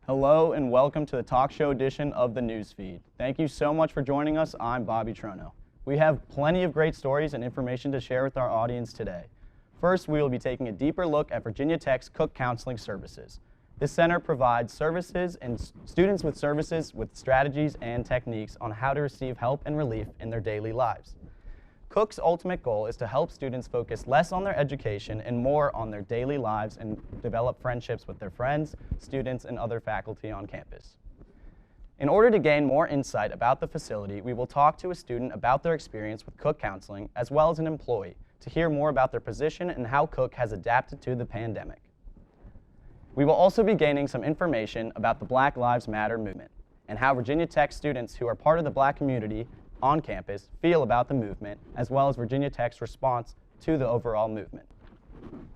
Hello and welcome to the talk show edition of the Newsfeed. Thank you so much for joining us. I'm Bobby Trono. We have plenty of great stories and information to share with our audience today. First, we will be taking a deeper look at Virginia Tech's Cook Counseling Services. This center provides services and students with services with strategies and techniques on how to receive help and relief in their daily lives. Cook's ultimate goal is to help students focus less on their education and more on their daily lives and develop friendships with their friends, students, and other faculty on campus. In order to gain more insight about the facility, we will talk to a student about their experience with Cook Counseling as well as an employee to hear more about their position and how Cook has adapted to the pandemic. We will also be gaining some information about the Black Lives Matter movement and how Virginia Tech students who are part of the Black community on campus feel about the movement, as well as Virginia Tech's response to the overall movement.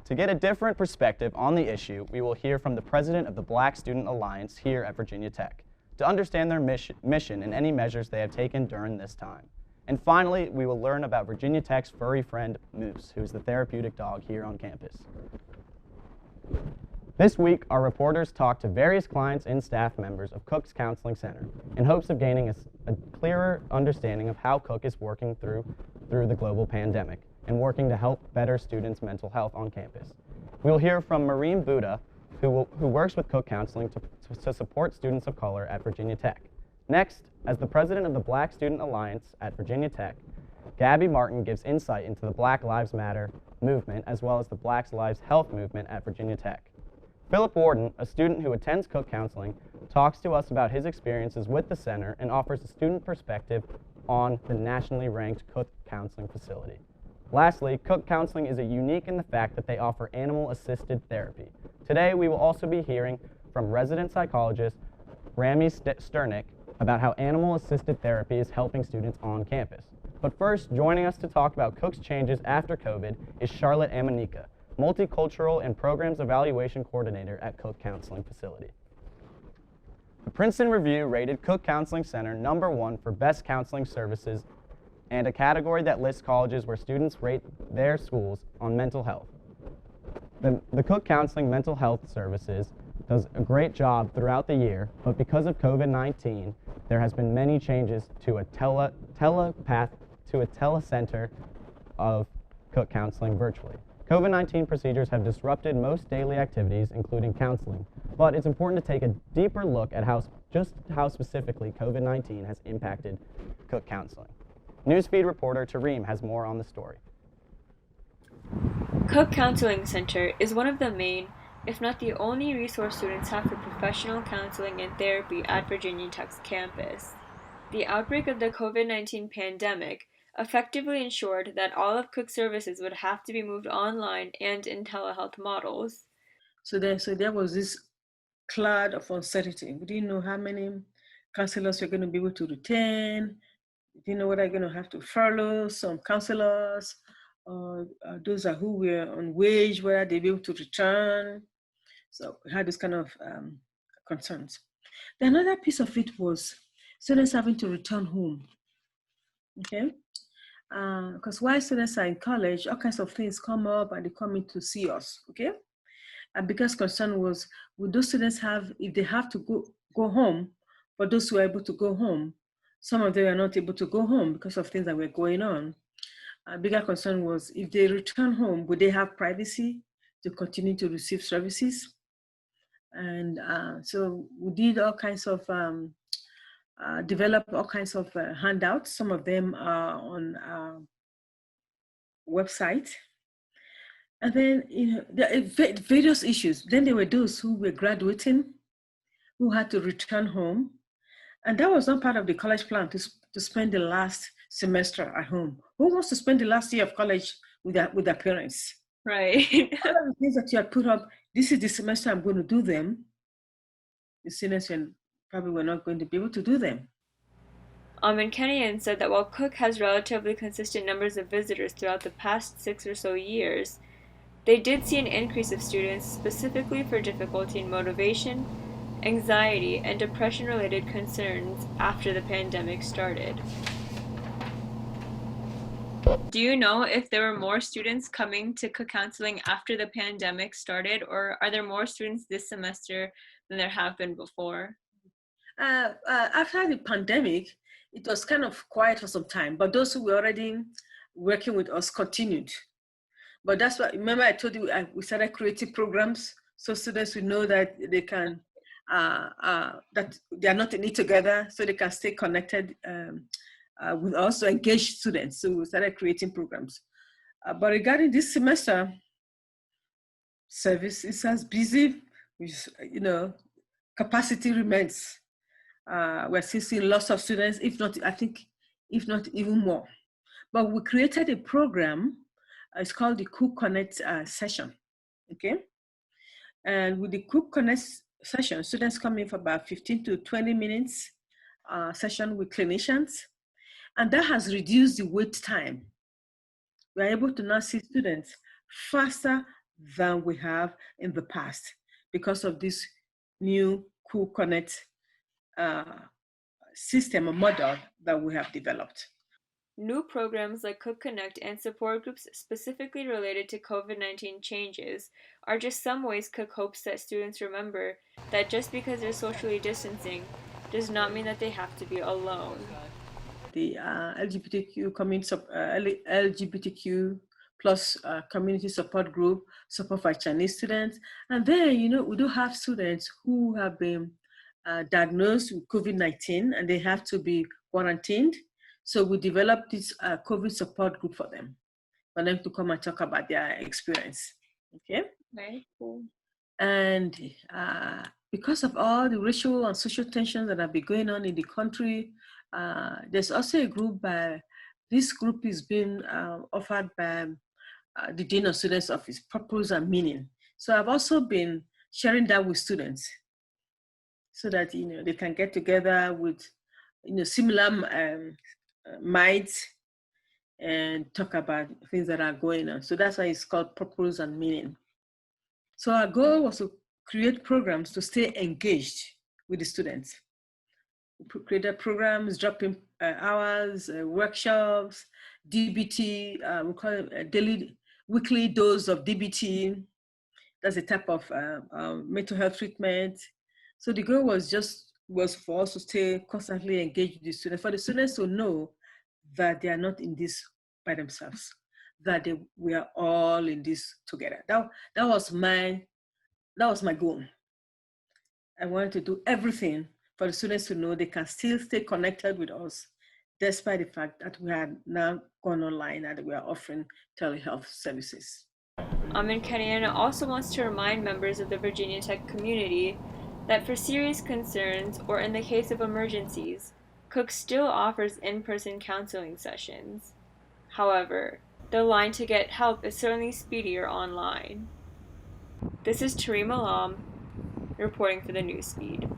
To get a different perspective on the issue, we will hear from the president of the Black Student Alliance here at Virginia Tech to understand their mission and any measures they have taken during this time. And finally, we will learn about Virginia Tech's furry friend, Moose, who is the therapeutic dog here on campus. This week, our reporters talked to various clients and staff members of Cook's Counseling Center in hopes of gaining a clearer understanding of how Cook is working through the global pandemic and working to help better students' mental health on campus. We will hear from Maureen Buddha, who works with Cook Counseling to support students of color at Virginia Tech. Next, as the president of the Black Student Alliance at Virginia Tech, Gabby Martin gives insight into the Black Lives Matter movement as well as the Black Lives Health movement at Virginia Tech. Philip Warden, a student who attends Cook Counseling, talks to us about his experiences with the center and offers a student perspective on the nationally ranked Cook Counseling facility. Lastly, Cook Counseling is unique in the fact that they offer animal-assisted therapy. Today, we will also be hearing from resident psychologist Rami Sternick about how animal-assisted therapy is helping students on campus. But first, joining us to talk about Cook's changes after COVID is Charlotte Amanika, Multicultural and Programs Evaluation Coordinator at Cook Counseling Facility. The Princeton Review rated Cook Counseling Center #1 for best counseling services and a category that lists colleges where students rate their schools on mental health. The Cook Counseling Mental Health Services does a great job throughout the year, but because of COVID-19, there has been many changes to a telecenter of Cook Counseling virtually. COVID-19 procedures have disrupted most daily activities, including counseling, but it's important to take a deeper look at how specifically COVID-19 has impacted Cook Counseling. Newsfeed reporter Tareem has more on the story. Cook Counseling Center is one of the main, if not the only resource students have for professional counseling and therapy at Virginia Tech's campus. The outbreak of the COVID-19 pandemic effectively ensured that all of Cook's services would have to be moved online and in telehealth models. So there was this cloud of uncertainty. We didn't know how many counselors were going to be able to retain. We didn't know whether they're going to have to furlough some counselors, or those who were on wage, whether they'd be able to return. So we had this kind of concerns. The another piece of it was students having to return home. Okay. Because while students are in college, all kinds of things come up and they come in to see us, okay? And because concern was, would those students have, if they have to go home, but those who are able to go home, some of them are not able to go home because of things that were going on. A bigger concern was, if they return home, would they have privacy to continue to receive services? And so we did all kinds of develop all kinds of handouts. Some of them are on our website. And then, there are various issues. Then there were those who were graduating, who had to return home. And that was not part of the college plan to spend the last semester at home. Who wants to spend the last year of college with their parents? Right. All of the things that you had put up, this is the semester I'm going to do them. The students probably were not going to be able to do them. Amin Kenyan said that while Cook has relatively consistent numbers of visitors throughout the past 6 or so years, they did see an increase of students specifically for difficulty in motivation, anxiety, and depression-related concerns after the pandemic started. Do you know if there were more students coming to Cook Counseling after the pandemic started, or are there more students this semester than there have been before? After the pandemic, it was kind of quiet for some time, but those who were already working with us continued. But that's why, remember I told you we started creating programs so students will know that they can, that they are not in it together, so they can stay connected with us to engage students. So we started creating programs. But regarding this semester, service is as busy, with, capacity remains. We're still seeing lots of students, if not even more. But we created a program, it's called the Cook Connect session, okay? And with the Cook Connect session, students come in for about 15 to 20 minutes session with clinicians, and that has reduced the wait time. We're able to now see students faster than we have in the past because of this new Cook Connect system or model that we have developed. New programs like Cook Connect and support groups specifically related to COVID-19 changes are just some ways Cook hopes that students remember that just because they're socially distancing does not mean that they have to be alone. The LGBTQ LGBTQ plus community support group, support for Chinese students. And then, we do have students who have been diagnosed with COVID-19 and they have to be quarantined. So we developed this COVID support group for them to come and talk about their experience. Okay. Very cool. And because of all the racial and social tensions that have been going on in the country, there's also a group this group is being offered by the Dean of Students Office, Purpose and Meaning. So I've also been sharing that with students so that, they can get together with, similar minds and talk about things that are going on. So that's why it's called Purpose and Meaning. So our goal was to create programs to stay engaged with the students. We created programs, drop-in hours, workshops, DBT, we call it weekly dose of DBT. That's a type of mental health treatment. So the goal was for us to stay constantly engaged with the students, for the students to know that they are not in this by themselves, that we are all in this together. That was my goal. I wanted to do everything for the students to know they can still stay connected with us, despite the fact that we had now gone online and we are offering telehealth services. And Kariana also wants to remind members of the Virginia Tech community that for serious concerns, or in the case of emergencies, Cook still offers in-person counseling sessions. However, the line to get help is certainly speedier online. This is Tareem Alam, reporting for the Newsfeed.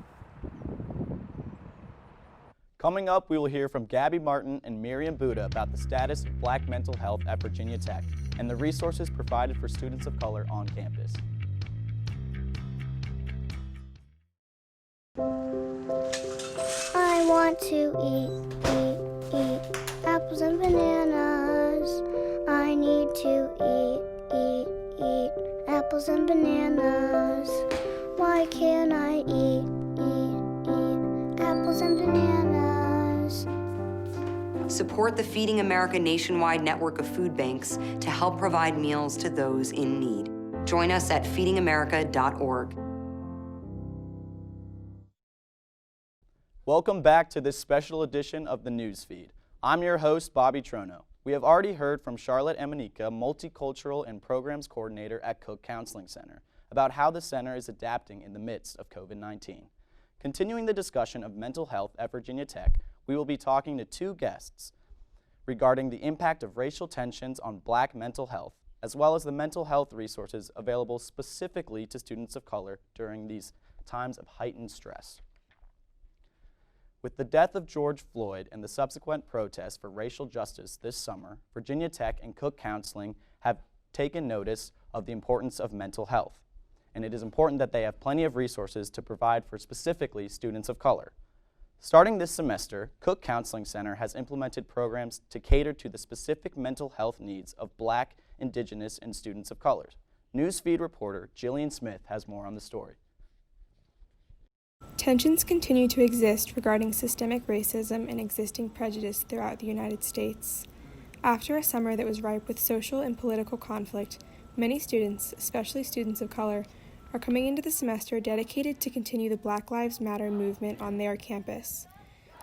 Coming up, we will hear from Gabby Martin and Miriam Buddha about the status of Black mental health at Virginia Tech and the resources provided for students of color on campus. I want to eat apples and bananas. I need to eat apples and bananas. Why can't I eat apples and bananas? Support the Feeding America nationwide network of food banks to help provide meals to those in need. Join us at feedingamerica.org. Welcome back to this special edition of the Newsfeed. I'm your host, Bobby Trono. We have already heard from Charlotte Emanika, Multicultural and Programs Coordinator at Cook Counseling Center, about how the center is adapting in the midst of COVID-19. Continuing the discussion of mental health at Virginia Tech, we will be talking to two guests regarding the impact of racial tensions on Black mental health, as well as the mental health resources available specifically to students of color during these times of heightened stress. With the death of George Floyd and the subsequent protests for racial justice this summer, Virginia Tech and Cook Counseling have taken notice of the importance of mental health, and it is important that they have plenty of resources to provide for specifically students of color. Starting this semester, Cook Counseling Center has implemented programs to cater to the specific mental health needs of Black, Indigenous, and students of color. Newsfeed reporter Jillian Smith has more on the story. Tensions continue to exist regarding systemic racism and existing prejudice throughout the United States. After a summer that was ripe with social and political conflict, many students, especially students of color, are coming into the semester dedicated to continue the Black Lives Matter movement on their campus.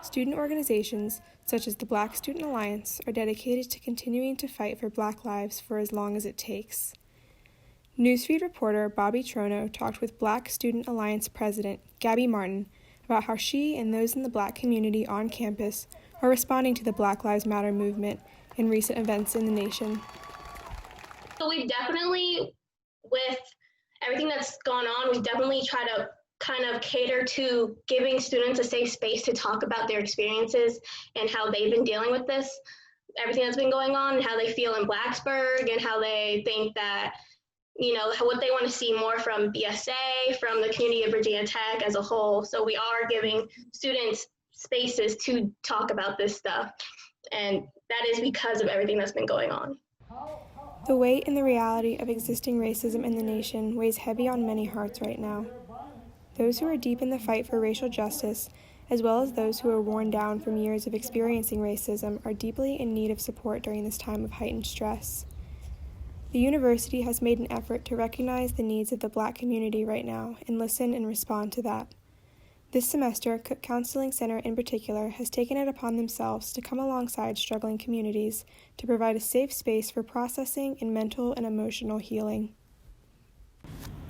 Student organizations, such as the Black Student Alliance, are dedicated to continuing to fight for Black lives for as long as it takes. Newsfeed reporter Bobby Trono talked with Black Student Alliance President Gabby Martin about how she and those in the Black community on campus are responding to the Black Lives Matter movement and recent events in the nation. So we've definitely, with everything that's gone on, we definitely try to kind of cater to giving students a safe space to talk about their experiences and how they've been dealing with this, everything that's been going on, and how they feel in Blacksburg, and how they think that, you know, what they want to see more from BSA, from the community of Virginia Tech as a whole. So we are giving students spaces to talk about this stuff, and that is because of everything that's been going on. The weight and the reality of existing racism in the nation weighs heavy on many hearts right now. Those who are deep in the fight for racial justice, as well as those who are worn down from years of experiencing racism, are deeply in need of support during this time of heightened stress. The university has made an effort to recognize the needs of the Black community right now and listen and respond to that. This semester, Cook Counseling Center in particular has taken it upon themselves to come alongside struggling communities to provide a safe space for processing and mental and emotional healing.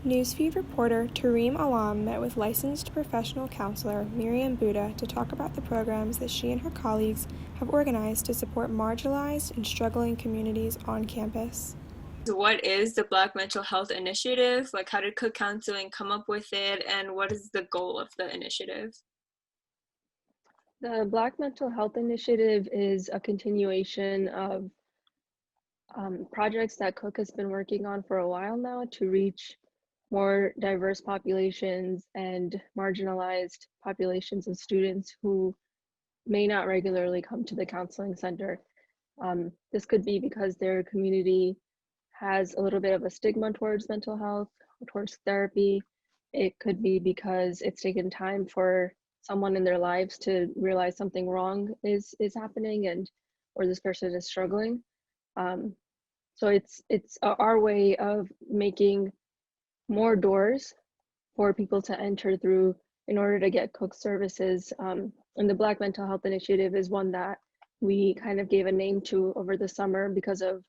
Newsfeed reporter Tareem Alam met with licensed professional counselor Miriam Buddha to talk about the programs that she and her colleagues have organized to support marginalized and struggling communities on campus. What is the Black Mental Health Initiative? Like, how did Cook Counseling come up with it, and what is the goal of the initiative? The Black Mental Health Initiative is a continuation of projects that Cook has been working on for a while now to reach more diverse populations and marginalized populations of students who may not regularly come to the counseling center. This could be because their community has a little bit of a stigma towards mental health, towards therapy. It could be because it's taken time for someone in their lives to realize something wrong is happening, and or this person is struggling. So it's our way of making more doors for people to enter through in order to get Cook services. And the Black Mental Health Initiative is one that we kind of gave a name to over the summer because of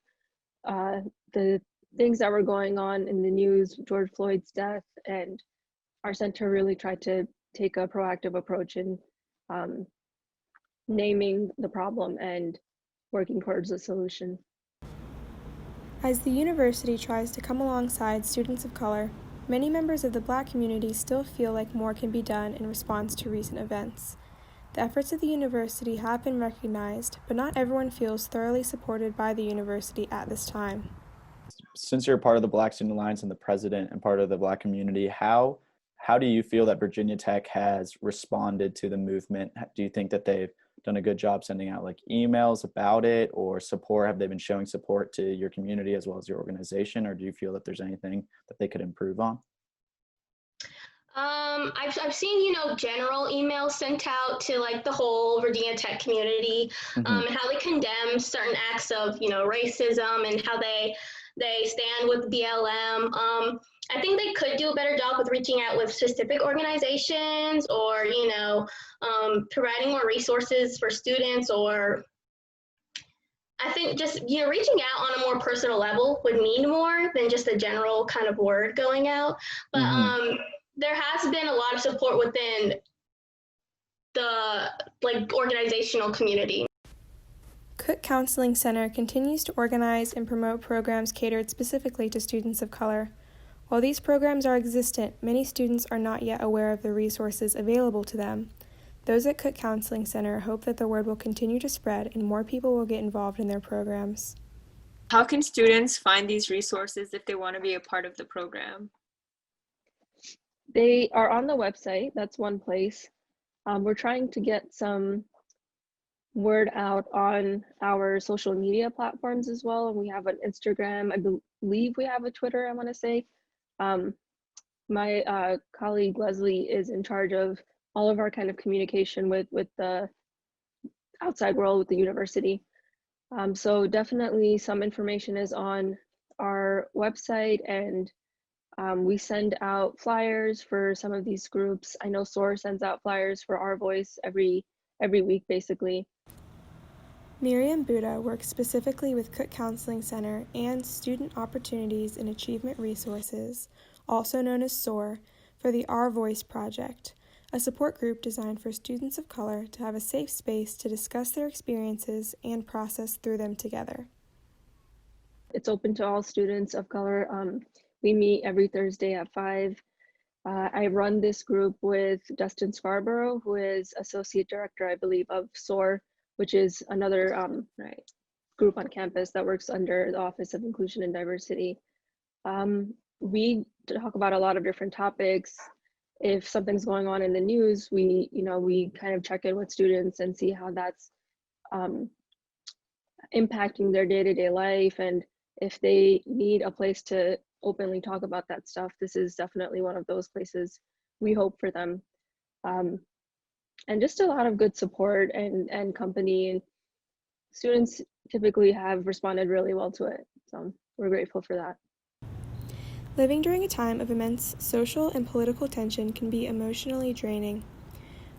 the things that were going on in the news, George Floyd's death, and our center really tried to take a proactive approach in naming the problem and working towards a solution. As the university tries to come alongside students of color, many members of the Black community still feel like more can be done in response to recent events. The efforts of the university have been recognized, but not everyone feels thoroughly supported by the university at this time. Since you're part of the Black Student Alliance and the president and part of the Black community, how do you feel that Virginia Tech has responded to the movement? Do you think that they've done a good job sending out like emails about it or support? Have they been showing support to your community as well as your organization, or do you feel that there's anything that they could improve on? I've seen, general emails sent out to like the whole Virginia Tech community, and how they condemn certain acts of, racism and how they stand with BLM. I think they could do a better job with reaching out with specific organizations or, providing more resources for students, or I think just, reaching out on a more personal level would mean more than just a general kind of word going out. But there has been a lot of support within the organizational community. Cook Counseling Center continues to organize and promote programs catered specifically to students of color. While these programs are existent, many students are not yet aware of the resources available to them. Those at Cook Counseling Center hope that the word will continue to spread and more people will get involved in their programs. How can students find these resources if they want to be a part of the program? They are on the website. That's one place. We're trying to get some word out on our social media platforms as well. We have an Instagram, I believe we have a Twitter, I want to say. My colleague Leslie is in charge of all of our kind of communication with the outside world, with the university. So definitely some information is on our website, and we send out flyers for some of these groups. I know SOAR sends out flyers for Our Voice every week, basically. Miriam Buddha works specifically with Cook Counseling Center and Student Opportunities and Achievement Resources, also known as SOAR, for the Our Voice project, a support group designed for students of color to have a safe space to discuss their experiences and process through them together. It's open to all students of color. We meet every Thursday at 5. I run this group with Dustin Scarborough, who is Associate Director, I believe, of SOAR, which is another group on campus that works under the Office of Inclusion and Diversity. We talk about a lot of different topics. If something's going on in the news, we kind of check in with students and see how that's impacting their day-to-day life, and if they need a place to openly talk about that stuff, this is definitely one of those places we hope for them. And just a lot of good support and company, and students typically have responded really well to it, so we're grateful for that. Living during a time of immense social and political tension can be emotionally draining.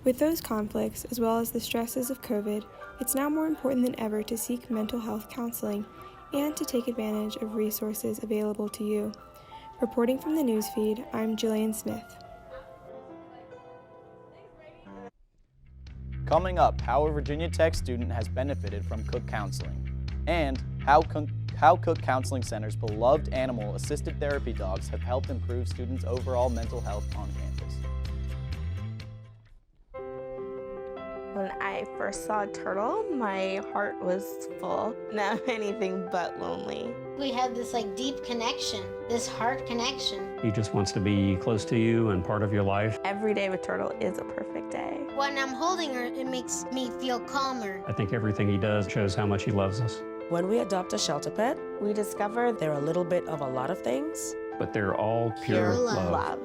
With those conflicts, as well as the stresses of COVID, it's now more important than ever to seek mental health counseling and to take advantage of resources available to you. Reporting from the newsfeed, I'm Jillian Smith. Coming up, how a Virginia Tech student has benefited from Cook Counseling, and how Cook Counseling Center's beloved animal-assisted therapy dogs have helped improve students' overall mental health on campus. When I first saw Turtle, my heart was full. Now I'm anything but lonely. We had this deep connection, this heart connection. He just wants to be close to you and part of your life. Every day with Turtle is a perfect day. When I'm holding her, it makes me feel calmer. I think everything he does shows how much he loves us. When we adopt a shelter pet, we discover they're a little bit of a lot of things. But they're all pure love.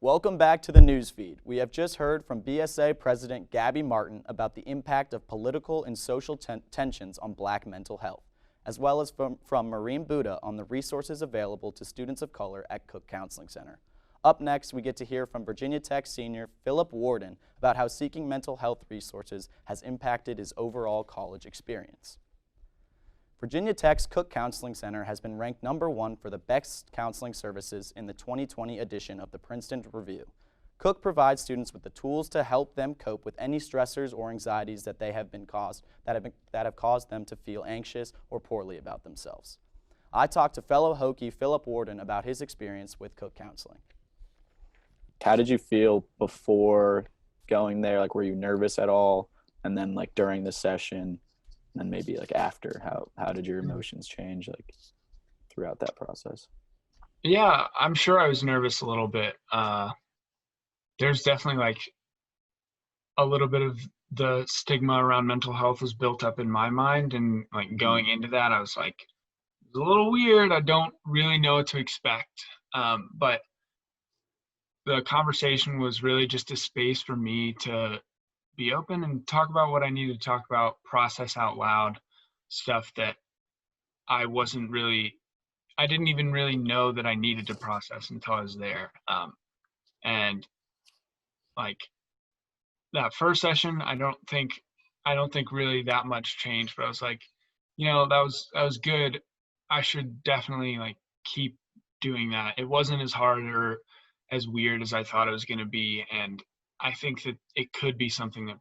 Welcome back to the newsfeed. We have just heard from BSA President Gabby Martin about the impact of political and social tensions on Black mental health, as well as from Miriam Buddha on the resources available to students of color at Cook Counseling Center. Up next, we get to hear from Virginia Tech senior Philip Warden about how seeking mental health resources has impacted his overall college experience. Virginia Tech's Cook Counseling Center has been ranked #1 for the best counseling services in the 2020 edition of the Princeton Review. Cook provides students with the tools to help them cope with any stressors or anxieties that have caused them to feel anxious or poorly about themselves. I talked to fellow Hokie Philip Warden about his experience with Cook Counseling. How did you feel before going there? Were you nervous at all? And then during the session, and maybe after, how did your emotions change throughout that process? Yeah, I'm sure I was nervous a little bit. There's definitely a little bit of the stigma around mental health was built up in my mind, and going into that, I was it's a little weird. I don't really know what to expect. But the conversation was really just a space for me to be open and talk about what I needed to talk about, process out loud stuff that I didn't even really know that I needed to process until I was there. And that first session, I don't think really that much changed, but I was that was good. I should definitely keep doing that. It wasn't as hard or as weird as I thought it was going to be, and I think that it could be something that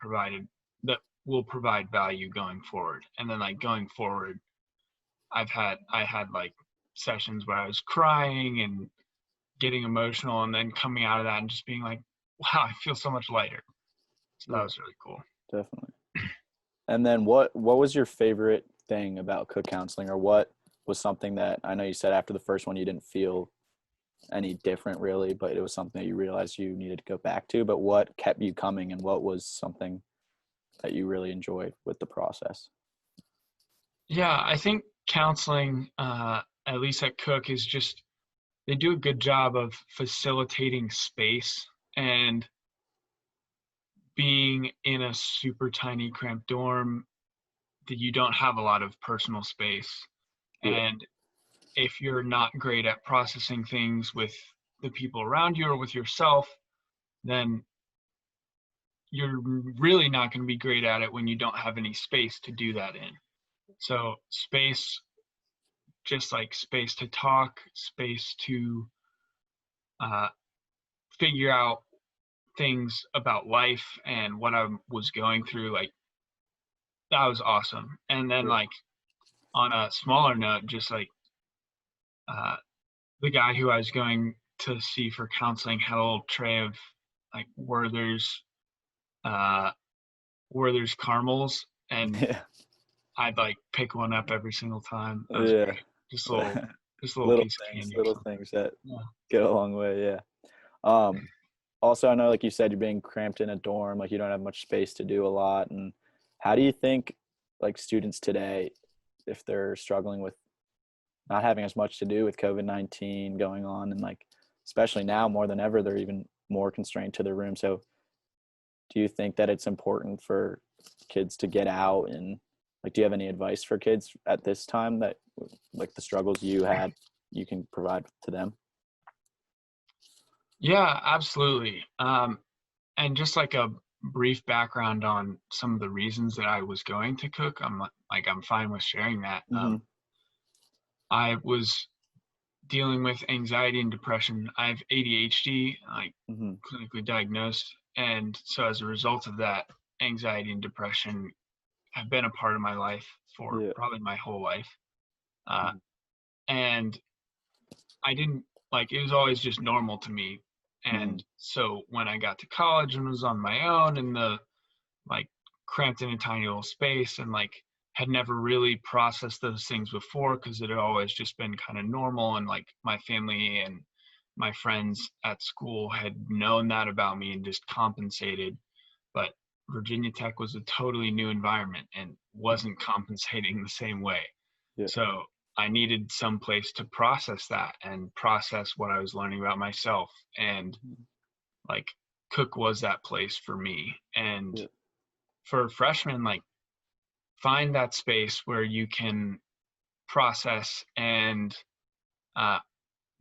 will provide value going forward. And then going forward, I had sessions where I was crying and getting emotional, and then coming out of that and just being wow, I feel so much lighter. So that was really cool. Definitely. And then what was your favorite thing about Cook Counseling, or what was something that, I know you said after the first one you didn't feel any different really, but it was something that you realized you needed to go back to. But what kept you coming, and what was something that you really enjoyed with the process? Yeah, I think counseling, at least at Cook, is just they do a good job of facilitating space, and being in a super tiny cramped dorm that you don't have a lot of personal space. Yeah. And if you're not great at processing things with the people around you or with yourself, then you're really not going to be great at it when you don't have any space to do that in. So space, just like space to talk, space to figure out things about life and what I was going through, like that was awesome. And then like on a smaller note, just like the guy who I was going to see for counseling had a little tray of like Werther's caramels, and I'd like pick one up every single time. That was great. Just a little little piece things, of candy. little things that go a long way. Yeah. Also, I know, like you said, you're being cramped in a dorm, like you don't have much space to do a lot. And how do you think like students today, if they're struggling with not having as much to do with COVID-19 going on, and like, especially now more than ever, they're even more constrained to their room. So do you think that it's important for kids to get out, and like, do you have any advice for kids at this time that like the struggles you had, you can provide to them? Yeah, absolutely. And just like a brief background on some of the reasons that I was going to Cook, I'm fine with sharing that. I was dealing with anxiety and depression. I have ADHD, like clinically diagnosed. And so as a result of that, anxiety and depression have been a part of my life for probably my whole life. And I didn't like, it was always just normal to me. And so when I got to college and was on my own and like cramped in a tiny little space, and like had never really processed those things before because it had always just been kind of normal, and like my family and my friends at school had known that about me and just compensated. But Virginia Tech was a totally new environment and wasn't compensating the same way. So I needed some place to process that and process what I was learning about myself. And like Cook was that place for me. And for freshmen, like find that space where you can process and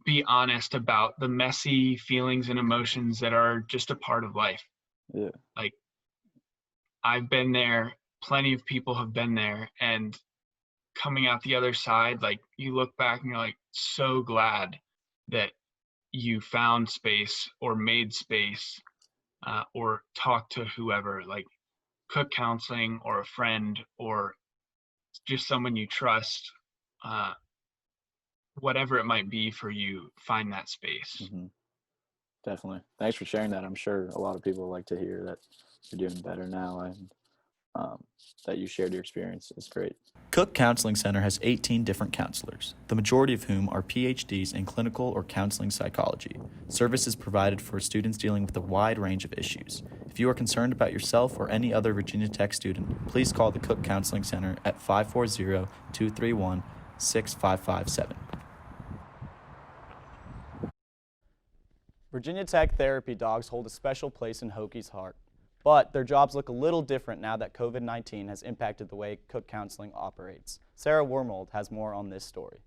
be honest about the messy feelings and emotions that are just a part of life. Like I've been there, plenty of people have been there, and coming out the other side, like you look back and you're like so glad that you found space or made space or talked to whoever, like Cook counseling or a friend or just someone you trust, whatever it might be for you, find that space. Definitely. Thanks for sharing that. I'm sure a lot of people like to hear that you're doing better now, and that you shared your experience. It's great. Cook Counseling Center has 18 different counselors, the majority of whom are PhDs in clinical or counseling psychology. Services provided for students dealing with a wide range of issues. If you are concerned about yourself or any other Virginia Tech student, please call the Cook Counseling Center at 540-231-6557. Virginia Tech therapy dogs hold a special place in Hokies' heart. But their jobs look a little different now that COVID-19 has impacted the way Cook Counseling operates. Sarah Wormold has more on this story.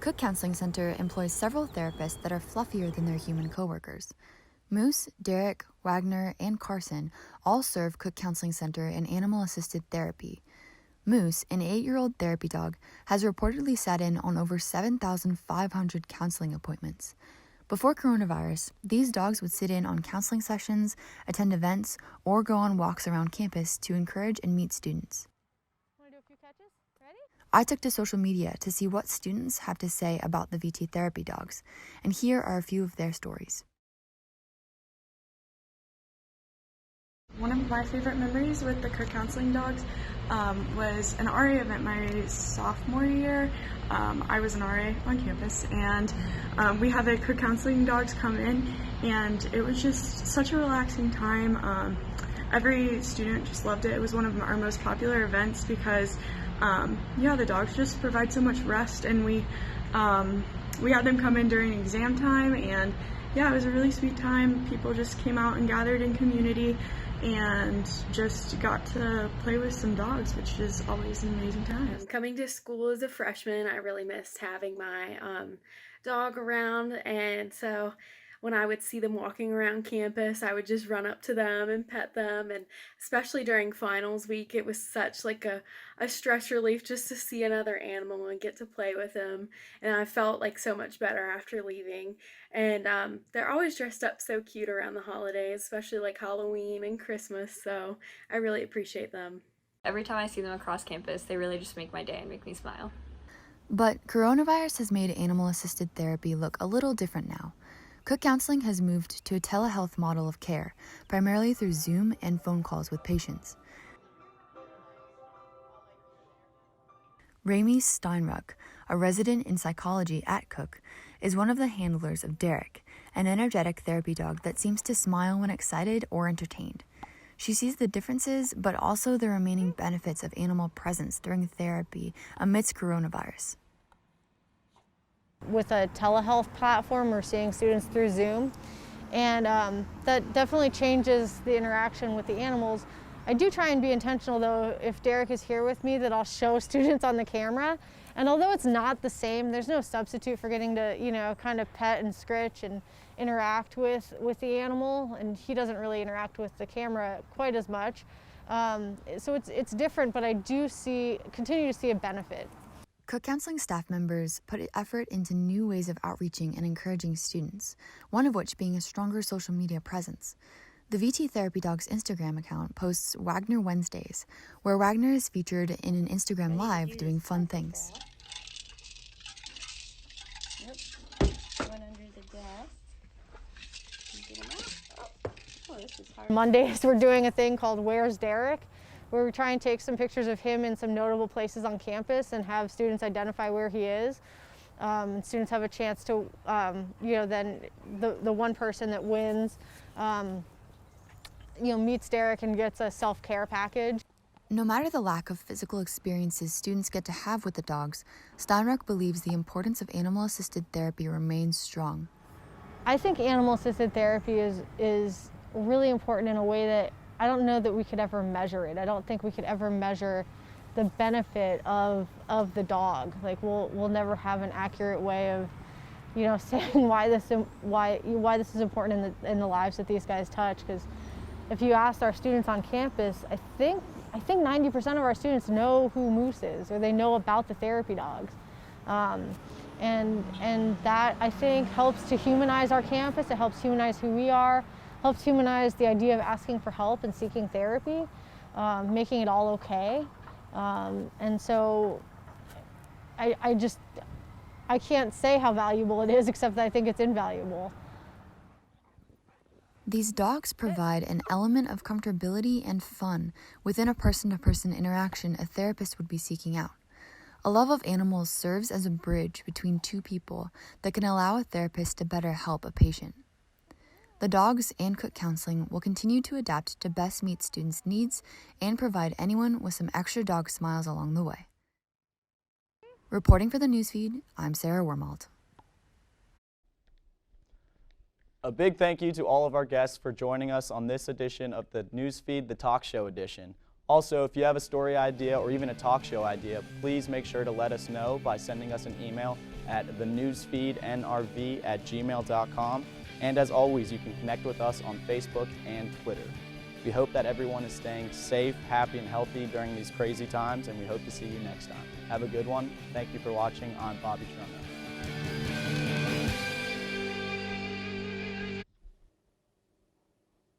Cook Counseling Center employs several therapists that are fluffier than their human coworkers. Moose, Derek, Wagner, and Carson all serve Cook Counseling Center in animal-assisted therapy. Moose, an 8-year-old therapy dog, has reportedly sat in on over 7,500 counseling appointments. Before coronavirus, these dogs would sit in on counseling sessions, attend events, or go on walks around campus to encourage and meet students. Want to do a few catches? Ready? I took to social media to see what students have to say about the VT therapy dogs, and here are a few of their stories. One of my favorite memories with the Cook Counseling Dogs was an RA event my sophomore year. I was an RA on campus, and we had the Cook Counseling Dogs come in, and it was just such a relaxing time. Every student just loved it. It was one of our most popular events because, the dogs just provide so much rest, and we had them come in during exam time, and it was a really sweet time. People just came out and gathered in community and just got to play with some dogs, which is always an amazing time. Coming to school as a freshman, I really missed having my dog around, and so when I would see them walking around campus, I would just run up to them and pet them, and especially during finals week, it was such like a stress relief just to see another animal and get to play with them, and I felt like so much better after leaving. And they're always dressed up so cute around the holidays, especially like Halloween and Christmas, so I really appreciate them. Every time I see them across campus, they really just make my day and make me smile. But coronavirus has made animal-assisted therapy look a little different now. Cook Counseling has moved to a telehealth model of care, primarily through Zoom and phone calls with patients. Rami Steinruck, a resident in psychology at Cook, is one of the handlers of Derek, an energetic therapy dog that seems to smile when excited or entertained. She sees the differences, but also the remaining benefits of animal presence during therapy amidst coronavirus. With a telehealth platform, we're seeing students through Zoom, and that definitely changes the interaction with the animals. I do try and be intentional, though, if Derek is here with me, that I'll show students on the camera. And although it's not the same, there's no substitute for getting to, kind of pet and scritch and interact with the animal, and he doesn't really interact with the camera quite as much. So it's different, but I do continue to see a benefit. Cook Counseling staff members put effort into new ways of outreaching and encouraging students, one of which being a stronger social media presence. The VT Therapy Dog's Instagram account posts Wagner Wednesdays, where Wagner is featured in an Instagram Live doing fun things. Yep. One under the desk. Get him out. Oh, this is hard. Mondays, we're doing a thing called Where's Derek, where we try and take some pictures of him in some notable places on campus and have students identify where he is. And students have a chance to, then the one person that wins, meets Derek and gets a self-care package. No matter the lack of physical experiences students get to have with the dogs, Steinruck believes the importance of animal-assisted therapy remains strong. I think animal-assisted therapy is really important in a way that I don't know that we could ever measure it. I don't think we could ever measure the benefit of the dog. Like we'll never have an accurate way of, saying why this is important in the lives that these guys touch. Because if you asked our students on campus, I think 90% of our students know who Moose is, or they know about the therapy dogs. And that, I think, helps to humanize our campus. It helps humanize who we are, helps humanize the idea of asking for help and seeking therapy, making it all okay. And so I can't say how valuable it is, except that I think it's invaluable. These dogs provide an element of comfortability and fun within a person-to-person interaction a therapist would be seeking out. A love of animals serves as a bridge between two people that can allow a therapist to better help a patient. The dogs and Cook Counseling will continue to adapt to best meet students' needs and provide anyone with some extra dog smiles along the way. Reporting for the Newsfeed, I'm Sarah Wormald. A big thank you to all of our guests for joining us on this edition of the Newsfeed, the talk show edition. Also, if you have a story idea or even a talk show idea, please make sure to let us know by sending us an email at thenewsfeednrv@gmail.com. And as always, you can connect with us on Facebook and Twitter. We hope that everyone is staying safe, happy, and healthy during these crazy times, and we hope to see you next time. Have a good one. Thank you for watching. I'm Bobby Trono.